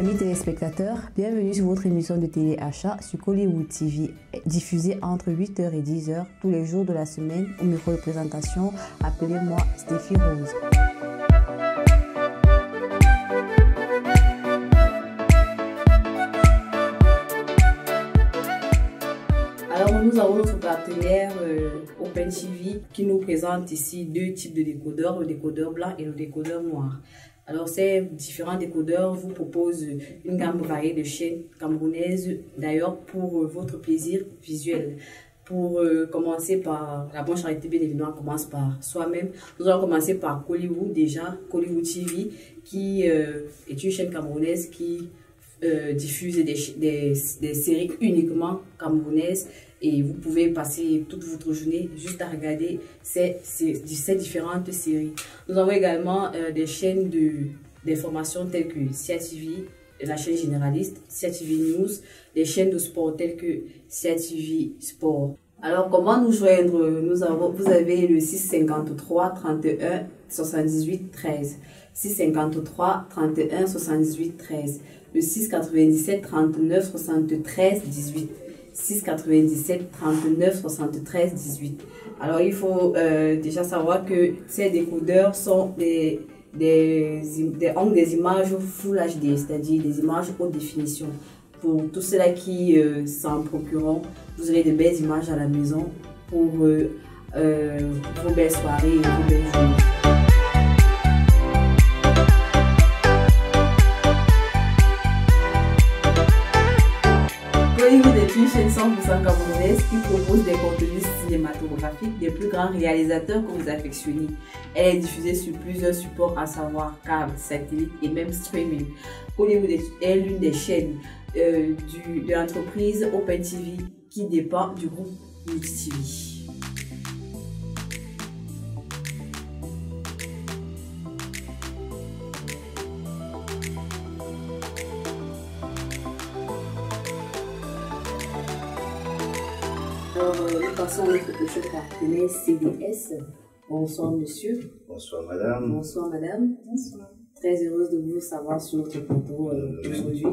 Amis téléspectateurs, bienvenue sur votre émission de télé-achat sur Kollywood TV, diffusée entre 8h et 10h tous les jours de la semaine. Au micro de présentation, appelez-moi Stéphie Rose. Alors nous avons notre partenaire OpenTV qui nous présente ici deux types de décodeurs, le décodeur blanc et le décodeur noir. Alors ces différents décodeurs vous proposent une gamme variée de chaînes camerounaises, d'ailleurs pour votre plaisir visuel. Pour commencer par la bonne charité, bien évidemment, on commence par soi-même. Nous allons commencer par Kollywood déjà, Kollywood TV, qui est une chaîne camerounaise qui diffuse des séries uniquement camerounaises. Et vous pouvez passer toute votre journée juste à regarder ces différentes séries. Nous avons également des chaînes d'information telles que CIATV, la chaîne généraliste, CIATV News, des chaînes de sport telles que CIATV Sport. Alors, comment nous joindre? Vous avez le 653 31 78 13, 653 31 78 13, le 697 39 73 18. 697 39 73 18. Alors il faut déjà savoir que ces décodeurs sont des images Full HD, c'est-à-dire des images haute définition. Pour tous ceux-là qui s'en procureront, vous aurez de belles images à la maison pour vos belles soirées et vos belles journées. Kollywood est une chaîne 100% camerounaise qui propose des contenus cinématographiques des plus grands réalisateurs que vous affectionnez. Elle est diffusée sur plusieurs supports, à savoir câble, satellite et même streaming. Kollywood est l'une des chaînes de l'entreprise OpenTV qui dépend du groupe MixTV. Nous passons à notre petit partenaire CDS. Bonsoir monsieur. Bonsoir madame. Bonsoir madame. Bonsoir. Très heureuse de vous savoir sur notre plateau aujourd'hui.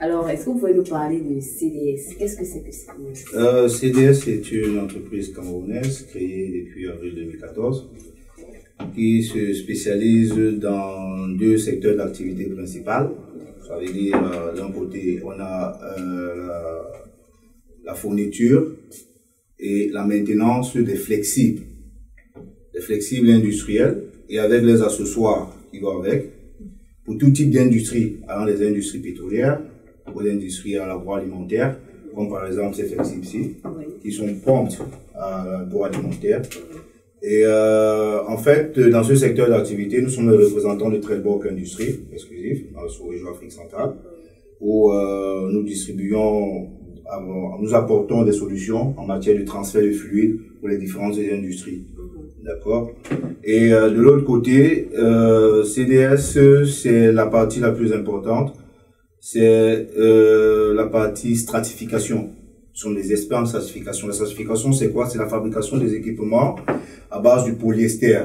Alors, est-ce que vous pouvez nous parler de CDS? Qu'est-ce que c'est que CDS? CDS est une entreprise camerounaise créée depuis avril 2014 qui se spécialise dans deux secteurs d'activité principales. Ça veut dire, d'un côté, on a la fourniture et la maintenance des flexibles industriels et avec les accessoires qui vont avec, pour tout type d'industrie, allant des industries pétrolières ou des industries à l'agroalimentaire, comme par exemple ces flexibles-ci, qui sont promptes à l'agroalimentaire. Et en fait, dans ce secteur d'activité, nous sommes les représentants de Trellborg Industrie exclusif dans la sous-région Afrique centrale, où nous apportons des solutions en matière de transfert de fluides pour les différentes industries. D'accord? Et de l'autre côté, CDS, c'est la partie la plus importante, c'est la partie stratification. Ce sont des experts en stratification. La stratification, c'est quoi? C'est la fabrication des équipements à base du polyester.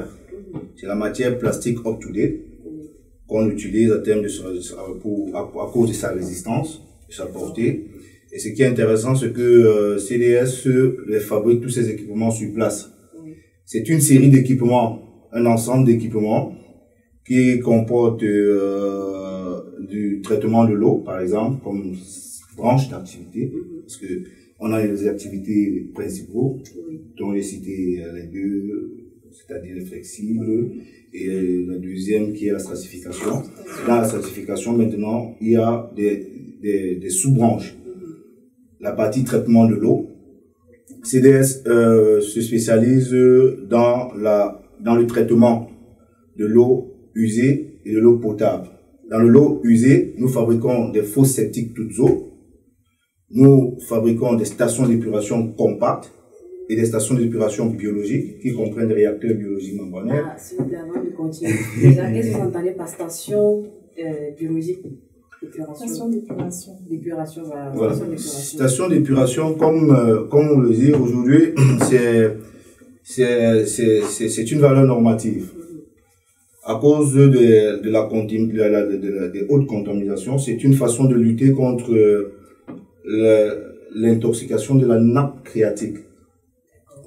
C'est la matière plastique up-to-date qu'on utilise à cause de sa résistance, de sa portée. Et ce qui est intéressant, c'est que CDS les fabrique tous ces équipements sur place. C'est une série d'équipements, un ensemble d'équipements qui comporte du traitement de l'eau, par exemple, comme branche d'activité, parce que on a les activités principaux, dont j'ai cité les deux, c'est-à-dire les flexibles, et la deuxième qui est la stratification. Dans la stratification, maintenant, il y a des sous-branches. La partie traitement de l'eau. CDS se spécialise dans le traitement de l'eau usée et de l'eau potable. Dans l'eau usée, nous fabriquons des fosses septiques toutes eaux. Nous fabriquons des stations d'épuration compactes et des stations d'épuration biologiques qui comprennent des réacteurs biologiques membranaires. S'il vous plaît, avant de continuer. Déjà, qu'est-ce que vous entendez par station biologique? Station d'épuration. D'épuration, voilà. Voilà. Station d'épuration, comme on le dit aujourd'hui, c'est une valeur normative. à cause des hautes contaminations, c'est une façon de lutter contre l'intoxication de la nappe phréatique.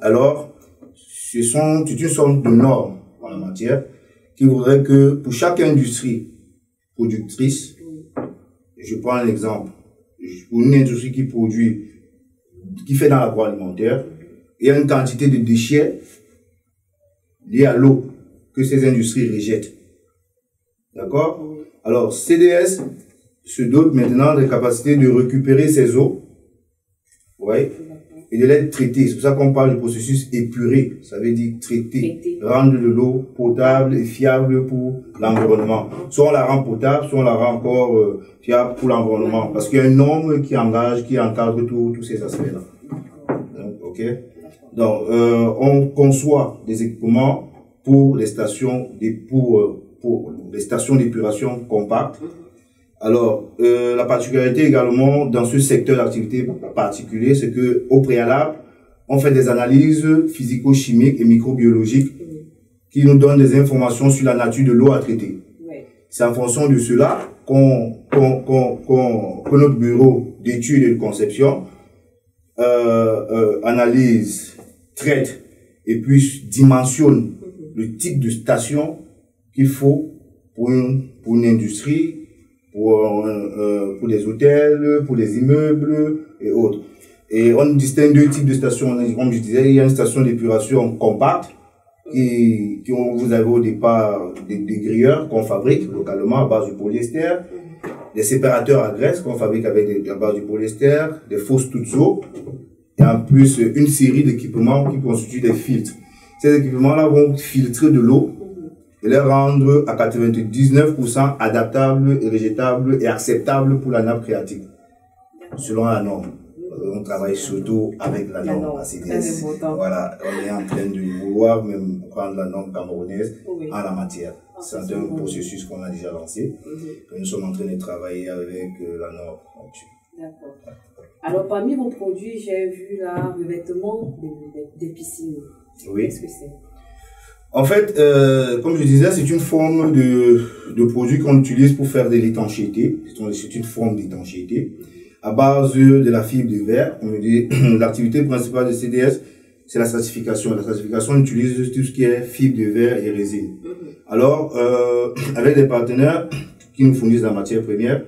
Alors, c'est une sorte de norme en la matière qui voudrait que pour chaque industrie productrice, je prends un exemple, pour une industrie qui fait dans l'agroalimentaire, il y a une quantité de déchets liés à l'eau que ces industries rejettent. D'accord? Alors, CDS se dote maintenant de la capacité de récupérer ces eaux, ouais, et de les traiter. C'est pour ça qu'on parle du processus épuré. Ça veut dire traiter, rendre de l'eau potable et fiable pour l'environnement. Soit on la rend potable, soit on la rend encore fiable pour l'environnement. Parce qu'il y a une norme qui encadre tous ces aspects-là. Ok? Donc, on conçoit des équipements pour les stations d'épuration compactes. Alors, la particularité également dans ce secteur d'activité particulier, c'est que au préalable, on fait des analyses physico-chimiques et microbiologiques qui nous donnent des informations sur la nature de l'eau à traiter. C'est en fonction de cela que notre bureau d'études et de conception analyse, traite et puis dimensionne le type de station qu'il faut pour une industrie, pour les hôtels, pour les immeubles et autres. Et on distingue deux types de stations. Comme je disais, il y a une station d'épuration compacte vous avez au départ des grilleurs qu'on fabrique localement à base du polyester, des séparateurs à graisse qu'on fabrique à base du polyester, des fausses toutes eaux, et en plus une série d'équipements qui constituent des filtres. Ces équipements-là vont filtrer de l'eau et les rendre à 99% adaptables et végétables et acceptables pour la nappe phréatique, selon la norme. On travaille surtout avec la norme ACDS. Voilà, on est en train de vouloir même prendre la norme camerounaise en la matière. C'est un processus qu'on a déjà lancé. Nous sommes en train de travailler avec la norme. D'accord. Alors, parmi vos produits, j'ai vu là le revêtement des piscines. Oui. Qu'est-ce que c'est? En fait, comme je disais, c'est une forme de produit qu'on utilise pour faire de l'étanchéité. C'est une forme d'étanchéité à base de la fibre de verre. On me dit, l'activité principale de CDS, c'est la certification. La certification utilise tout ce qui est fibre de verre et résine. Alors, avec des partenaires qui nous fournissent la matière première,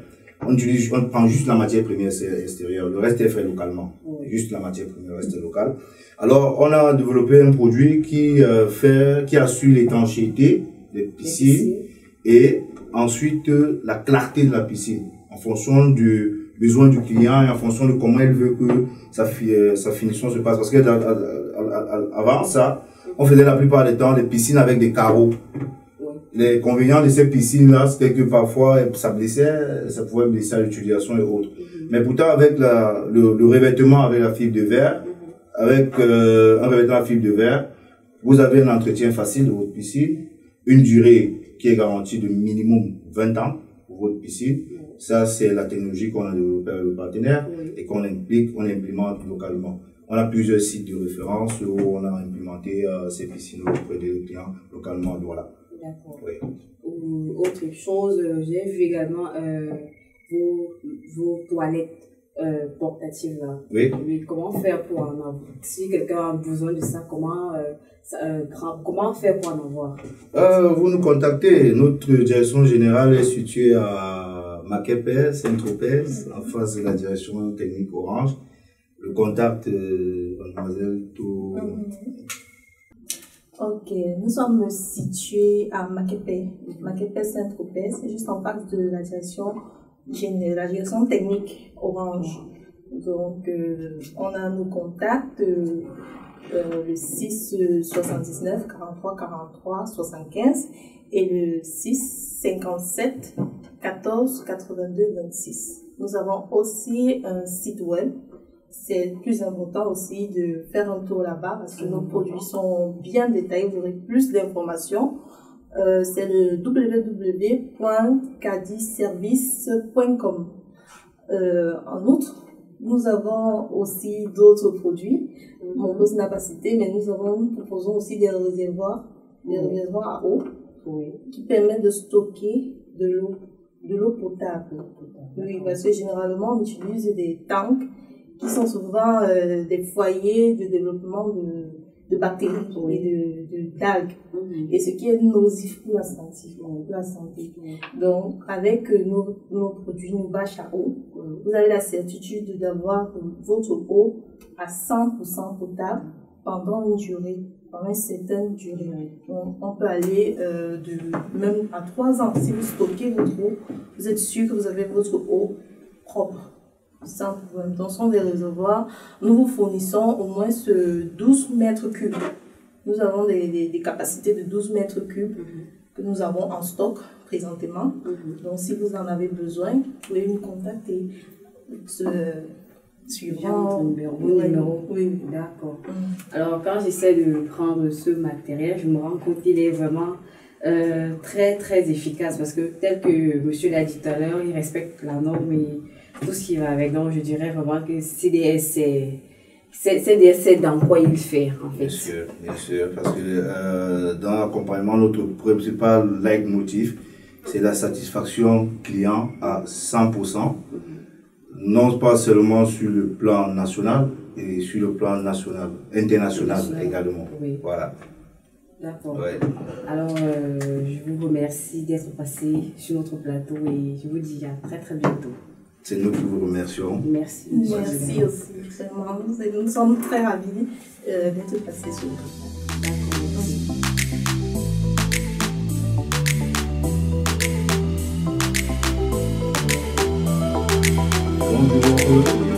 on prend juste la matière première extérieure. Le reste est fait localement. Juste la matière première reste locale. Alors, on a développé un produit qui assure l'étanchéité des piscines et ensuite la clarté de la piscine en fonction du besoin du client et en fonction de comment il veut que sa finition se passe. Parce que avant ça, on faisait la plupart des temps des piscines avec des carreaux. Les inconvénients de ces piscines-là, c'était que parfois ça pouvait blesser à l'utilisation et autres. Mais pourtant, avec le revêtement avec la fibre de verre, avec un revêtement à fibre de verre, vous avez un entretien facile de votre piscine, une durée qui est garantie de minimum 20 ans pour votre piscine. Ça, c'est la technologie qu'on a développée avec le partenaire et qu'on implémente localement. On a plusieurs sites de référence où on a implémenté ces piscines auprès des clients localement. Voilà. D'accord. Oui. Autre chose, j'ai vu également vos toilettes portatives là. Oui. Comment faire pour en avoir? Si quelqu'un a besoin de ça, comment faire pour en avoir? Vous nous contactez. Notre direction générale est située à Maquepé, Saint-Tropez, en face de la direction technique Orange. Le contact, mademoiselle, tout. Ok, nous sommes situés à Maquepé, Saint-Tropez, juste en face de la direction technique Orange. Donc, on a nos contacts, le 6 79 43 43 75 et le 6 57 14 82 26. Nous avons aussi un site web. C'est le plus important aussi de faire un tour là-bas parce que nos produits sont bien détaillés. Vous aurez plus d'informations. C'est le www.cadiservice.com. En outre, nous avons aussi d'autres produits. Mon boss n'a pas cité, mais nous proposons aussi des réservoirs à eau. qui permet de stocker de l'eau potable. Oui, parce que généralement, on utilise des tanks qui sont souvent des foyers de développement de bactéries et d'algues. Et ce qui est nocif pour la santé. Donc, avec nos produits, nos bâches à eau, vous avez la certitude d'avoir votre eau à 100% potable pendant une certaine durée. Donc, on peut aller même à 3 ans. Si vous stockez votre eau, vous êtes sûr que vous avez votre eau propre. Sans problème. Donc, ce sont des réservoirs. Nous vous fournissons au moins 12 mètres cubes. Nous avons des capacités de 12 mètres cubes que nous avons en stock présentement. Donc, si vous en avez besoin, vous pouvez nous contacter. Suivant numéro. Oui, d'accord. Alors, quand j'essaie de prendre ce matériel, je me rends compte qu'il est vraiment très, très efficace parce que, tel que monsieur l'a dit tout à l'heure, il respecte la norme et tout ce qui va avec. Donc, je dirais vraiment que CDS, c'est dans quoi il fait, en fait. Bien sûr, parce que dans l'accompagnement, notre principal leitmotiv, c'est la satisfaction client à 100%. Non pas seulement sur le plan national, et sur le plan international également. Oui. Voilà. D'accord. Ouais. Alors, je vous remercie d'être passé sur notre plateau et je vous dis à très très bientôt. C'est nous qui vous remercions. Merci. Merci aussi. Vraiment, nous sommes très ravis d'être passés sur notre plateau.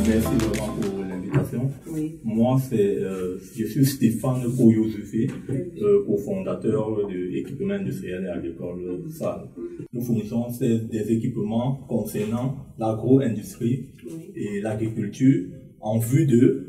Merci vraiment pour l'invitation. Oui. Moi, je suis Stéphane Koyo-Zufé, cofondateur de l'équipement industriel et agricole SAL. Nous fournissons des équipements concernant l'agro-industrie et l'agriculture en vue de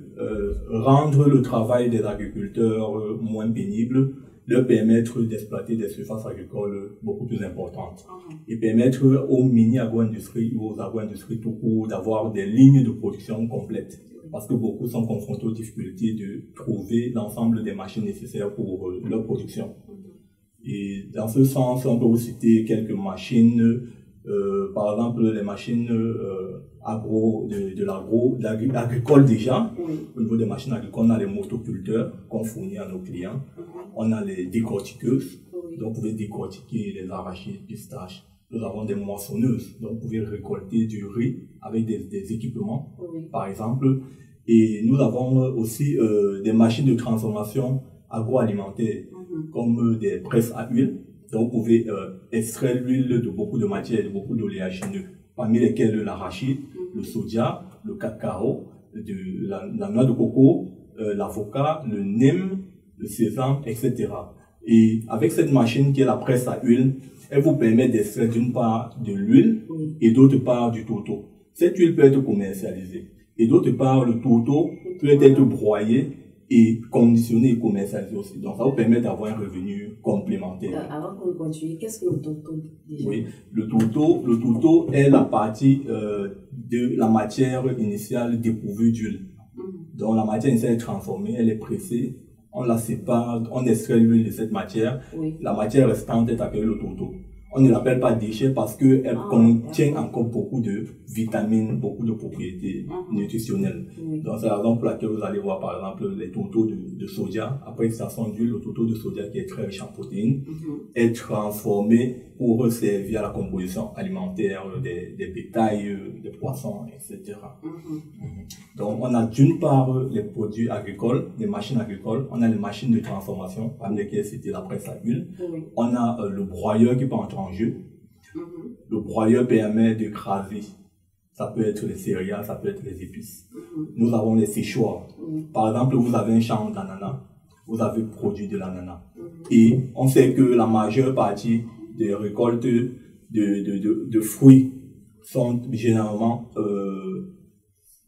rendre le travail des agriculteurs moins pénible, leur permettre d'exploiter des surfaces agricoles beaucoup plus importantes et permettre aux mini-agro-industries ou aux agro-industries tout court d'avoir des lignes de production complètes parce que beaucoup sont confrontés aux difficultés de trouver l'ensemble des machines nécessaires pour leur production. Et dans ce sens, on peut vous citer quelques machines, par exemple les machines agricole déjà. Au niveau des machines agricoles, on a les motoculteurs qu'on fournit à nos clients. On a les décortiqueuses, donc vous pouvez décortiquer les arachides, pistaches. Nous avons des moissonneuses, donc vous pouvez récolter du riz avec des équipements, par exemple. Et nous avons aussi des machines de transformation agroalimentaire, comme des presses à huile. Donc vous pouvez extraire l'huile de beaucoup de matières, de beaucoup d'oléagineux, parmi lesquels l'arachide, le soja, le cacao, la noix de coco, l'avocat, le nîmes, le sésame, etc. Et avec cette machine qui est la presse à huile, elle vous permet d'extraire d'une part de l'huile et d'autre part du tourteau. Cette huile peut être commercialisée. Et d'autre part, le tourteau peut être broyé et conditionné et commercialisé aussi. Donc ça vous permet d'avoir un revenu complémentaire. Avant qu'on continue, qu'est-ce que le tourteau déjà? Oui, le tourteau est la partie de la matière initiale dépourvue d'huile. Donc la matière initiale est transformée, elle est pressée. On la sépare, on extrait l'huile de cette matière. La matière restante est appelée le tourteau. On ne l'appelle pas déchet parce qu'elle contient encore beaucoup de vitamines, beaucoup de propriétés nutritionnelles. Donc c'est la raison pour laquelle vous allez voir par exemple les tourteaux de soja. Après extraction d'huile, le tourteau de soja qui est très riche en protéines est transformé pour servir à la composition alimentaire des bétails, des poissons, etc. Donc on a d'une part les produits agricoles, les machines agricoles, on a les machines de transformation, parmi lesquelles c'était la presse à huile. On a le broyeur qui peut entrer en jeu. Le broyeur permet d'écraser. Ça peut être les céréales, ça peut être les épices. Nous avons les séchoirs. Par exemple, vous avez un champ d'ananas, vous avez produit de l'ananas. Et on sait que la majeure partie des récoltes de fruits sont généralement,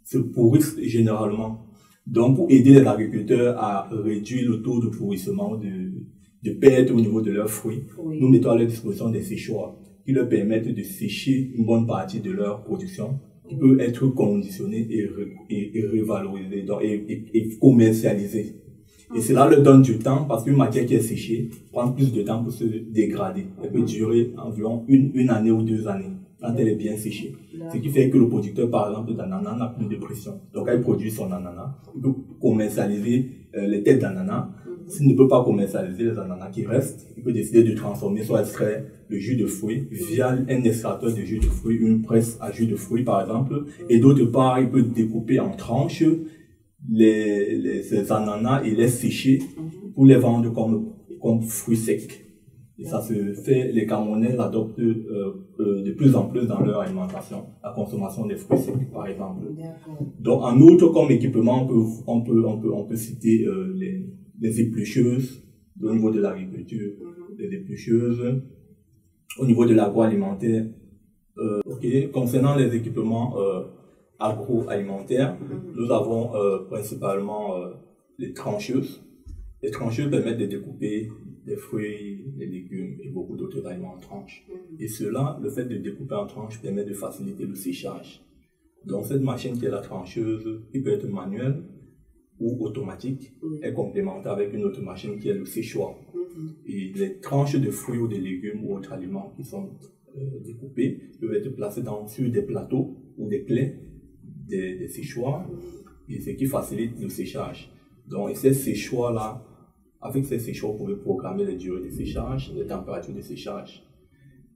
se pourrissent généralement. Donc, pour aider les agriculteurs à réduire le taux de pourrissement de perte au niveau de leurs fruits, nous mettons à leur disposition des séchoirs qui leur permettent de sécher une bonne partie de leur production, qui peut être conditionnée et revalorisée et commercialisée. Et cela leur donne du temps parce qu'une matière qui est séchée prend plus de temps pour se dégrader. Elle peut durer environ une année ou 2 années quand elle est bien séchée. Ce qui fait que le producteur, par exemple, d'ananas n'a plus de pression. Donc, quand il produit son ananas, il peut commercialiser les têtes d'ananas. S'il ne peut pas commercialiser les ananas qui restent, il peut décider de transformer, soit extraire le jus de fruits via un extracteur de jus de fruits, une presse à jus de fruits, par exemple. Et d'autre part, il peut découper en tranches ces ananas et les sécher pour les vendre comme fruits secs. Et ça se fait, les Camerounais l'adoptent de plus en plus dans leur alimentation, la consommation des fruits secs, par exemple. Donc, en outre, comme équipement, on peut citer les éplucheuses au niveau de l'agriculture, les éplucheuses. Au niveau de l'agroalimentaire, concernant les équipements agroalimentaires, nous avons principalement les trancheuses. Les trancheuses permettent de découper des fruits, des légumes et beaucoup d'autres aliments en tranches. Et cela, le fait de découper en tranches permet de faciliter le séchage. Donc cette machine qui est la trancheuse, qui peut être manuelle ou automatique, est complémentée avec une autre machine qui est le séchoir. Et les tranches de fruits ou de légumes ou autres aliments qui sont découpés peuvent être placés sur des plateaux ou des clés des séchoirs, et ce qui facilite le séchage. Donc, ces séchoirs-là, avec ces séchoirs, vous pouvez programmer les durées de séchage, les températures de séchage.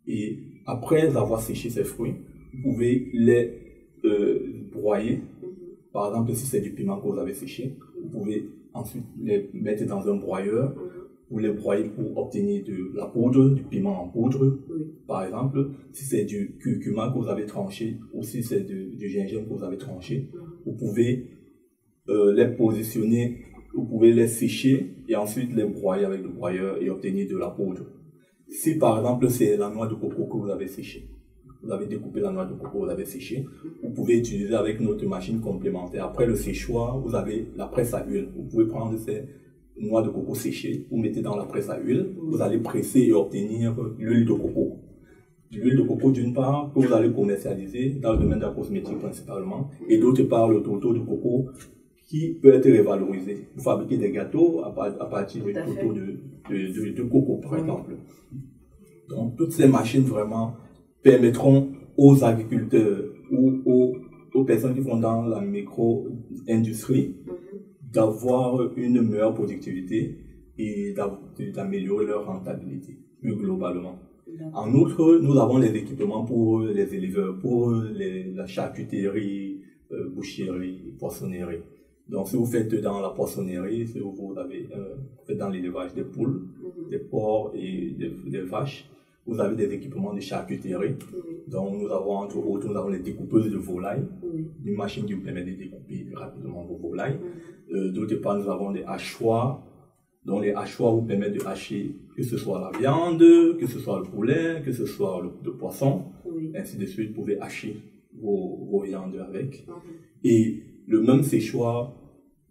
Et après avoir séché ces fruits, vous pouvez les broyer. Par exemple, si c'est du piment que vous avez séché, vous pouvez ensuite les mettre dans un broyeur ou les broyer pour obtenir de la poudre, du piment en poudre, par exemple. Si c'est du curcuma que vous avez tranché ou si c'est du gingembre que vous avez tranché, vous pouvez les positionner, vous pouvez les sécher et ensuite les broyer avec le broyeur et obtenir de la poudre. Si par exemple c'est la noix de coco que vous avez séchée, vous avez découpé la noix de coco, vous avez séché, vous pouvez utiliser avec notre machine complémentaire. Après le séchoir, vous avez la presse à huile. Vous pouvez prendre ces noix de coco séchées, vous mettez dans la presse à huile, vous allez presser et obtenir l'huile de coco. L'huile de coco d'une part, que vous allez commercialiser dans le domaine de la cosmétique principalement, et d'autre part le tourteau de coco qui peut être révalorisé. Vous fabriquez des gâteaux à partir du tourteau de coco, par exemple. Donc, toutes ces machines vraiment permettront aux agriculteurs ou aux personnes qui font dans la micro-industrie d'avoir une meilleure productivité et d'améliorer leur rentabilité plus globalement. En outre, nous avons les équipements pour les éleveurs, pour la charcuterie, boucherie, poissonnerie. Donc, si vous faites dans la poissonnerie, si vous faites dans l'élevage des poules, des porcs et des vaches, vous avez des équipements de charcuterie. Donc, nous avons entre autres, nous avons les découpeuses de volailles, une machine qui vous permet de découper rapidement vos volailles. D'autre part, nous avons des hachoirs. Donc, les hachoirs vous permettent de hacher que ce soit la viande, que ce soit le poulet, que ce soit le poisson, ainsi de suite. Vous pouvez hacher vos viandes avec. Et le même séchoir,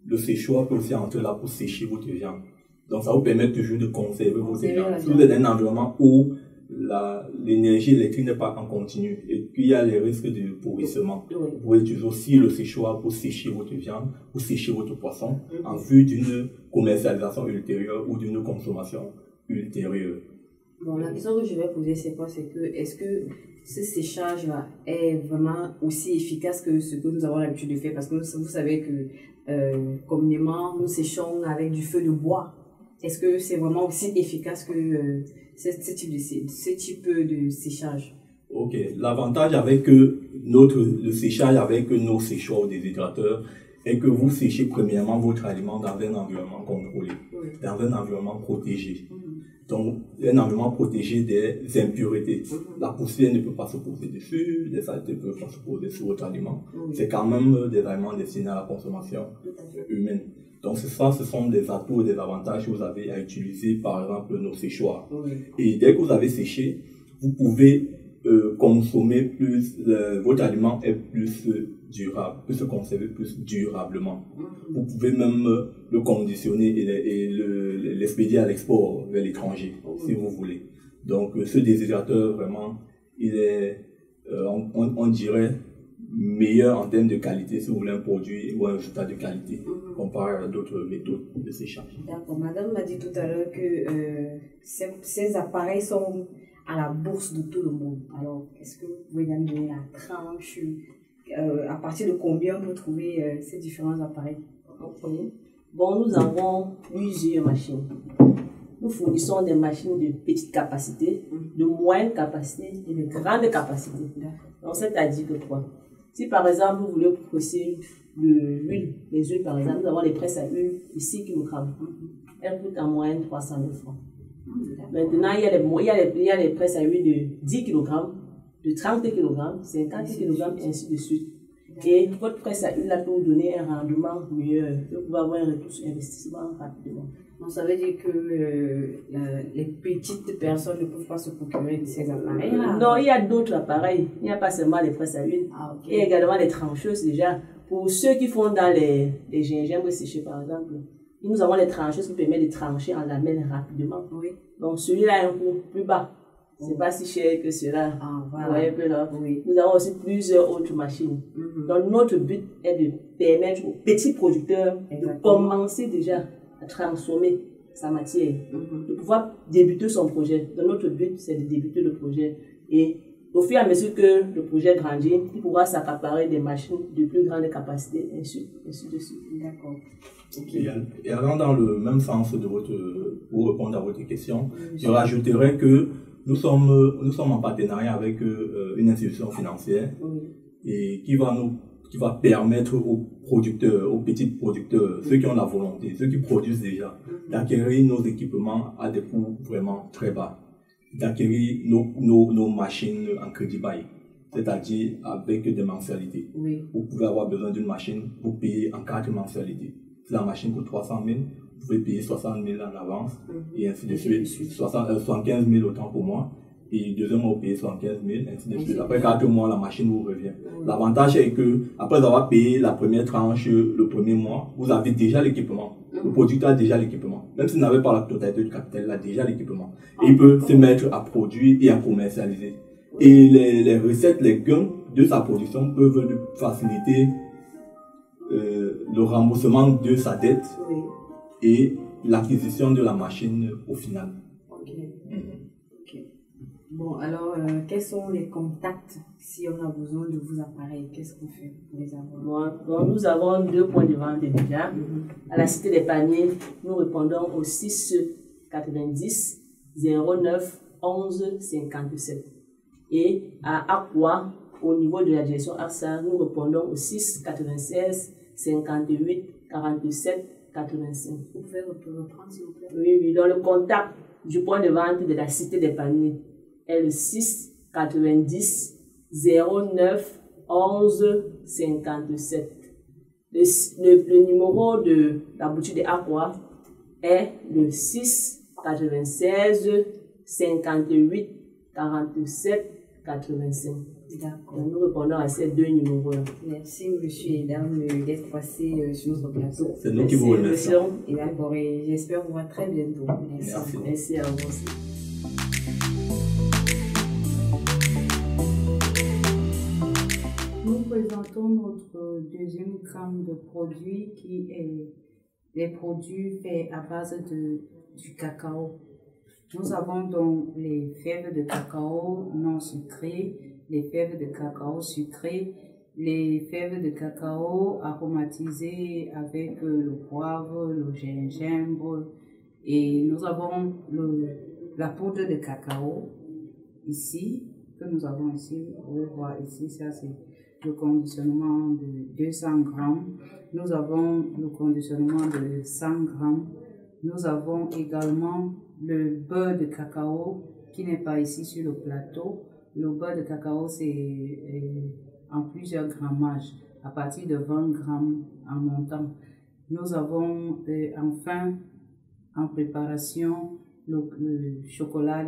le séchoir peut aussi entrer là pour sécher votre viande. Donc, ça vous permet toujours de conserver votre viande. Si vous êtes dans un environnement où l'énergie électrique n'est pas en continu et puis il y a les risques de pourrissement, vous pouvez utiliser aussi le séchoir pour sécher votre viande ou sécher votre poisson en vue d'une commercialisation ultérieure ou d'une consommation ultérieure. Bon, la question que je vais poser, c'est quoi? C'est que, est-ce que ce séchage-là est vraiment aussi efficace que ce que nous avons l'habitude de faire? Parce que vous savez que communément, nous séchons avec du feu de bois. Est-ce que c'est vraiment aussi efficace que ce type de séchage? Ok, l'avantage avec le séchage avec nos séchoirs ou déshydrateurs est que vous séchez premièrement votre aliment dans un environnement contrôlé, dans un environnement protégé. Donc, un environnement protégé des impuretés. La poussière ne peut pas se poser dessus, les saletés ne peuvent pas se poser sur votre aliment. C'est quand même des aliments destinés à la consommation humaine. Donc, ce sont des atouts et des avantages que vous avez à utiliser, par exemple, nos séchoirs. Et dès que vous avez séché, vous pouvez consommer plus, votre aliment est plus durable, peut se conserver plus durablement. Vous pouvez même le conditionner et l'expédier à l'export vers l'étranger, si vous voulez. Donc, ce déshydrateur, vraiment, il est, on dirait, meilleur en termes de qualité si vous voulez un produit ou un résultat de qualité comparé à d'autres méthodes de séchage. D'accord. Madame m'a dit tout à l'heure que ces appareils sont à la bourse de tout le monde. Alors, est-ce que vous pouvez nous donner la tranche à partir de combien vous trouvez ces différents appareils? Bon, nous avons plusieurs machines. Nous fournissons des machines de petite capacité, de moyenne capacité et de grande capacité. Donc, c'est-à-dire que quoi? Si par exemple, vous voulez presser les huiles par exemple, nous avons les presses à huile de 6 kg. Elles coûtent en moyenne 300 000 francs. Maintenant, il y a les presses à huile de 10 kg, de 30 kg, 50 kg, et ainsi de suite. Et votre presse à huile là peut vous donner un rendement meilleur. Vous pouvez avoir un retour sur investissement rapidement. Donc, ça veut dire que les petites personnes ne peuvent pas se procurer de ces appareils-là? Non, il y a d'autres appareils. Il n'y a pas seulement les presses à huile. Il y a également les trancheuses déjà. Pour ceux qui font dans les gingembre séchés par exemple, nous avons les trancheuses qui permettent de trancher en lamelles rapidement. Oui. Donc celui-là a un coût plus bas. C'est pas si cher que cela. Voilà. Vous voyez un peu là. Oui. Nous avons aussi plusieurs autres machines. Donc notre but est de permettre aux petits producteurs de commencer déjà à transformer sa matière, de pouvoir débuter son projet. Donc notre but, c'est de débuter le projet. Et au fur et à mesure que le projet grandit, il pourra s'accaparer des machines de plus grande capacité, ainsi de suite. D'accord. Okay. Et allant dans le même sens pour répondre à votre question, je rajouterais que nous sommes en partenariat avec une institution financière et qui va permettre aux producteurs, aux petits producteurs, ceux qui ont la volonté, ceux qui produisent déjà, d'acquérir nos équipements à des coûts vraiment très bas, d'acquérir nos machines en crédit bail, c'est-à-dire avec des mensualités. Vous pouvez avoir besoin d'une machine, vous payez en 4 mensualités. Si la machine coûte 300 000, vous pouvez payer 60 000 en avance, et ainsi de suite, 75 000 autant pour moi. Et deuxième mois, vous payez 75 000, ainsi de suite. Après 4 mois, la machine vous revient. L'avantage est que, après avoir payé la première tranche le premier mois, vous avez déjà l'équipement. Le producteur a déjà l'équipement. Même s'il n'avait pas la totalité du capital, il a déjà l'équipement. Et il peut se mettre à produire et à commercialiser. Et les recettes, les gains de sa production peuvent lui faciliter le remboursement de sa dette et l'acquisition de la machine au final. Bon, alors, quels sont les contacts si on a besoin de vos appareils? Qu'est-ce qu'on fait pour les avoir? Bon, nous avons 2 points de vente déjà. À la Cité des Paniers, nous répondons au 6 90 09 11 57. Et à Aqua, au niveau de la direction AXA, nous répondons au 6 96 58 47 85. Vous pouvez reprendre s'il vous plaît? Oui, dans le contact du point de vente de la Cité des Paniers est le 6 90 09 11 57. Le numéro de la boutique de Aqua est le 6 96 58 47 85. D'accord. Nous répondons à ces 2 numéros-là. Merci, monsieur et dame, d'être passés sur notre plateau. C'est nous qui vous remercions. Et d'accord, et j'espère vous voir très bientôt. Merci. Merci à vous aussi. Nous présentons notre deuxième gamme de produits qui est les produits faits à base du cacao. Nous avons donc les fèves de cacao non sucrées, les fèves de cacao sucrées, les fèves de cacao aromatisées avec le poivre, le gingembre, et nous avons la poudre de cacao ici, que nous avons ici. Vous pouvez voir ici, ça c'est le conditionnement de 200 grammes. Nous avons le conditionnement de 100 grammes. Nous avons également le beurre de cacao qui n'est pas ici sur le plateau. Le beurre de cacao, c'est en plusieurs grammages, à partir de 20 grammes en montant. Nous avons enfin en préparation le chocolat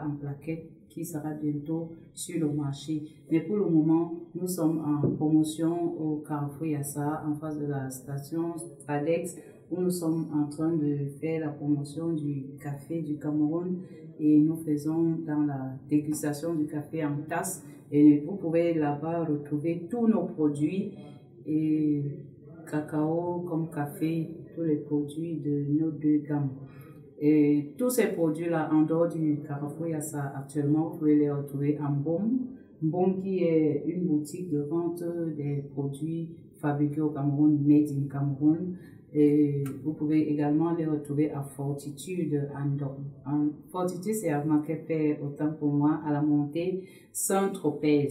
en plaquettes qui sera bientôt sur le marché. Mais pour le moment, nous sommes en promotion au Carrefour Yassa, en face de la station Tradex, où nous sommes en train de faire la promotion du café du Cameroun et nous faisons dans la dégustation du café en tasse. Et vous pouvez là-bas retrouver tous nos produits, et cacao comme café, tous les produits de nos deux gammes. Et tous ces produits-là, en dehors du Carrefour Yassa, actuellement, vous pouvez les retrouver en Mbom. Mbom qui est une boutique de vente des produits fabriqués au Cameroun, made in Cameroun. Et vous pouvez également les retrouver à Fortitude. Fortitude, c'est à Maquepé, autant pour moi, à la montée Saint-Tropez.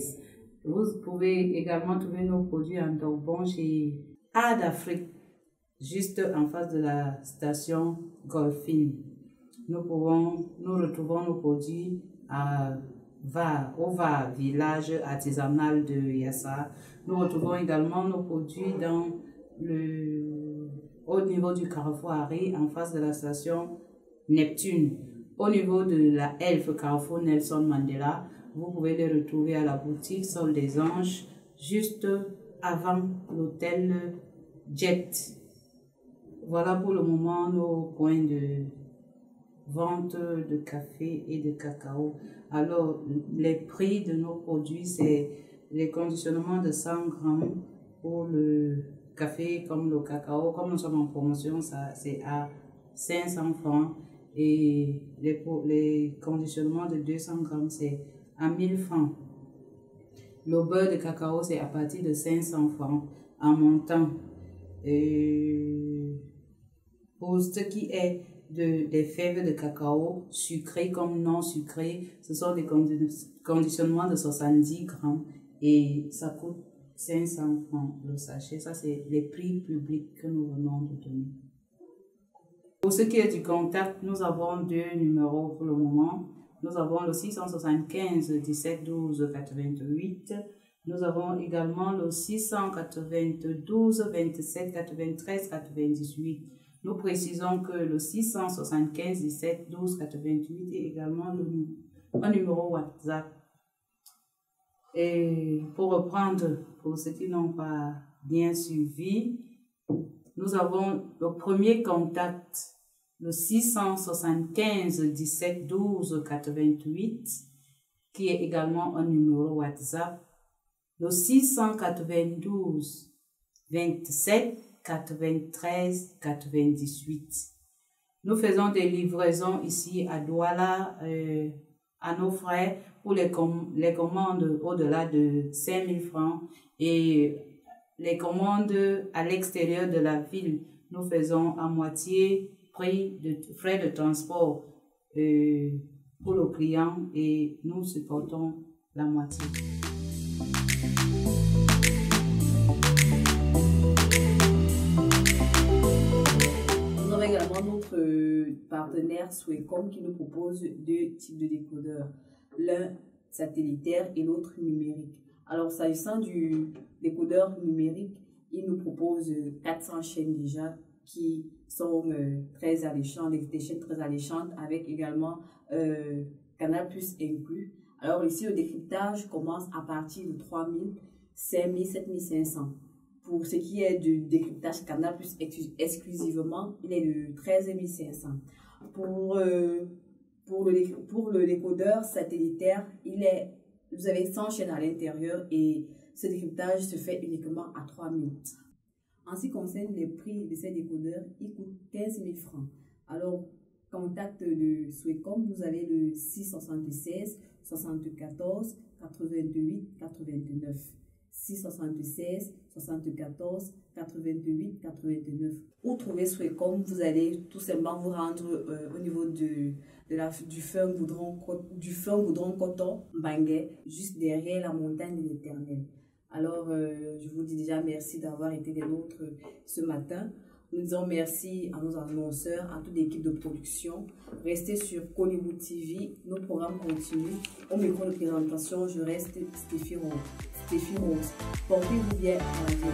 Vous pouvez également trouver nos produits en Dorbon chez A d'Afrique, juste en face de la station Golfine. Nous retrouvons nos produits au VA, village artisanal de Yassa. Nous retrouvons également nos produits au niveau du Carrefour Harry, en face de la station Neptune. Au niveau de la Elf Carrefour Nelson Mandela, vous pouvez les retrouver à la boutique Sol des Anges, juste avant l'hôtel Jet. Voilà pour le moment nos points de vente de café et de cacao. Alors, les prix de nos produits, c'est les conditionnements de 100 grammes pour le café comme le cacao. Comme nous sommes en promotion, c'est à 500 francs. Et les conditionnements de 200 grammes, c'est à 1000 francs. Le beurre de cacao, c'est à partir de 500 francs en montant. Pour ce qui est des fèves de cacao, sucrées comme non sucrées, ce sont des conditionnements de 70 grammes et ça coûte 500 francs le sachet. Ça, c'est les prix publics que nous venons de donner. Pour ce qui est du contact, nous avons 2 numéros pour le moment. Nous avons le 675 17 12 88. Nous avons également le 692 27 93 98. Nous précisons que le 675 17 12 88 est également un numéro WhatsApp. Et pour reprendre, pour ceux qui n'ont pas bien suivi, nous avons le premier contact, le 675 17 12 88, qui est également un numéro WhatsApp. Le 692 27 93 98. Nous faisons des livraisons ici à Douala à nos frais pour les commandes au-delà de 5 000 francs et les commandes à l'extérieur de la ville. Nous faisons à moitié prix de frais de transport pour le client et nous supportons la moitié. Également notre partenaire Swecom qui nous propose 2 types de décodeurs, l'un satellitaire et l'autre numérique. Alors s'agissant du décodeur numérique, il nous propose 400 chaînes déjà qui sont très alléchantes, des chaînes très alléchantes avec également Canal Plus inclus. Alors ici le décryptage commence à partir de 3000, 5000, 7500. Pour ce qui est du décryptage Canal Plus exclusivement, il est de 13 500. Pour le décodeur satellitaire, vous avez 100 chaînes à l'intérieur et ce décryptage se fait uniquement à 3000. En ce qui concerne les prix de ces décodeurs, ils coûtent 15 000 francs. Alors, contact de Swecom, vous avez le 676 74 88 89. 676 74 88 89. Pour trouver Swecom, vous allez tout simplement vous rendre au niveau du fin goudron coton Bangé, juste derrière la montagne de l'Éternel. Alors, je vous dis déjà merci d'avoir été des nôtres ce matin. Nous disons merci à nos annonceurs, à toute l'équipe de production. Restez sur Konibou TV, nos programmes continuent. Au micro de présentation, je reste Stéphie Rose. Portez-vous bien à la vidéo.